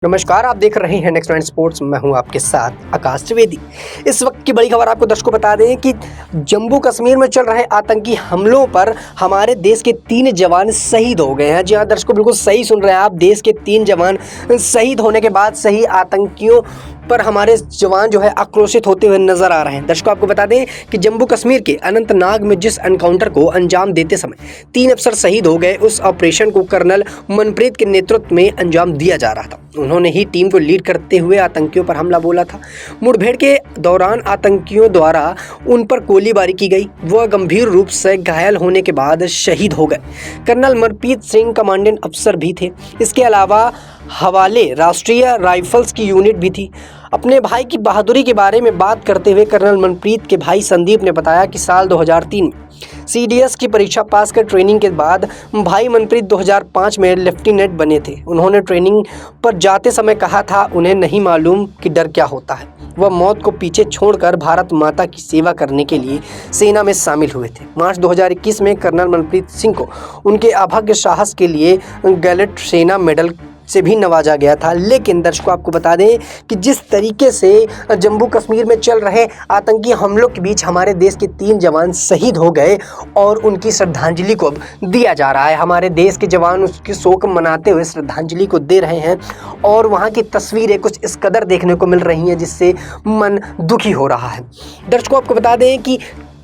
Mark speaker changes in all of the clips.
Speaker 1: नमस्कार, आप देख रहे हैं नेक्स्ट स्पोर्ट्स। मैं हूं आपके साथ आकाश त्रिवेदी। इस वक्त की बड़ी खबर आपको दर्शकों बता दें कि जम्मू कश्मीर में चल रहे आतंकी हमलों पर हमारे देश के 3 जवान शहीद हो गए हैं। जी हां दर्शकों, बिल्कुल सही सुन रहे हैं आप। देश के 3 जवान शहीद होने के बाद सही आतंकियों पर हमारे जवान जो है आक्रोशित होते हुए नजर आ रहे हैं। दर्शकों आपको बता दें कि जम्मू कश्मीर के अनंतनाग में जिस एनकाउंटर को अंजाम देते समय 3 अफसर शहीद हो गए, उस ऑपरेशन को कर्नल मनप्रीत के नेतृत्व में अंजाम दिया जा रहा था। उन्होंने ही टीम को लीड करते हुए आतंकियों पर हमला बोला था। मुठभेड़ के दौरान आतंकियों द्वारा उन पर गोलीबारी की गई। वह गंभीर रूप से घायल होने के बाद शहीद हो गए। कर्नल मनप्रीत सिंह कमांडेंट अफसर भी थे। इसके अलावा हवाले राष्ट्रीय राइफल्स की यूनिट भी थी। अपने भाई की बहादुरी के बारे में बात करते हुए कर्नल मनप्रीत के भाई संदीप ने बताया कि साल 2003 में CDS की परीक्षा पास कर ट्रेनिंग के बाद भाई मनप्रीत 2005 में लेफ्टिनेंट बने थे। उन्होंने ट्रेनिंग पर जाते समय कहा था, उन्हें नहीं मालूम कि डर क्या होता है। वह मौत को पीछे छोड़कर भारत माता की सेवा करने के लिए सेना में शामिल हुए थे। मार्च 2021 में कर्नल मनप्रीत सिंह को उनके अभद्र साहस के लिए गैलेट सेना मेडल से भी नवाजा गया था। लेकिन दर्शकों आपको बता दें कि जिस तरीके से जम्मू कश्मीर में चल रहे आतंकी हमलों के बीच हमारे देश के 3 जवान शहीद हो गए और उनकी श्रद्धांजलि को अब दिया जा रहा है। हमारे देश के जवान उसकी शोक मनाते हुए श्रद्धांजलि को दे रहे हैं और वहाँ की तस्वीरें कुछ इस कदर देखने को मिल रही हैं जिससे मन दुखी हो रहा है। दर्शकों आपको बता दें कि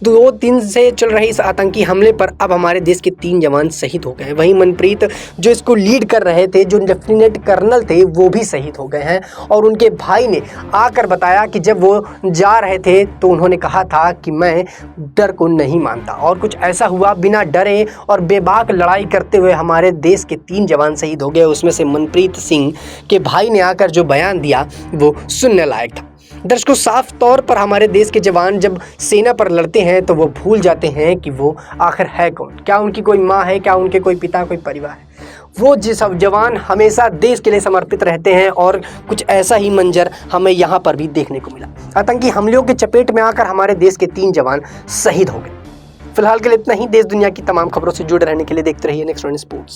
Speaker 1: 2 दिन से चल रहे इस आतंकी हमले पर अब हमारे देश के 3 जवान शहीद हो गए हैं। वहीं मनप्रीत जो इसको लीड कर रहे थे, जो लेफ्टिनेंट कर्नल थे, वो भी शहीद हो गए हैं। और उनके भाई ने आकर बताया कि जब वो जा रहे थे तो उन्होंने कहा था कि मैं डर को नहीं मानता। और कुछ ऐसा हुआ, बिना डरे और बेबाक लड़ाई करते हुए हमारे देश के 3 जवान शहीद हो गए। उसमें से मनप्रीत सिंह के भाई ने आकर जो बयान दिया वो सुनने लायक था। दर्शकों, साफ तौर पर हमारे देश के जवान जब सेना पर लड़ते हैं तो वो भूल जाते हैं कि वो आखिर है कौन। क्या उनकी कोई माँ है, क्या उनके कोई पिता, कोई परिवार है। वो जिस जवान हमेशा देश के लिए समर्पित रहते हैं। और कुछ ऐसा ही मंजर हमें यहाँ पर भी देखने को मिला। आतंकी हमलों के चपेट में आकर हमारे देश के 3 जवान शहीद हो गए। फिलहाल के लिए इतना ही। देश दुनिया की तमाम खबरों से जुड़े रहने के लिए देखते रहिए नेक्स्ट स्पोर्ट्स।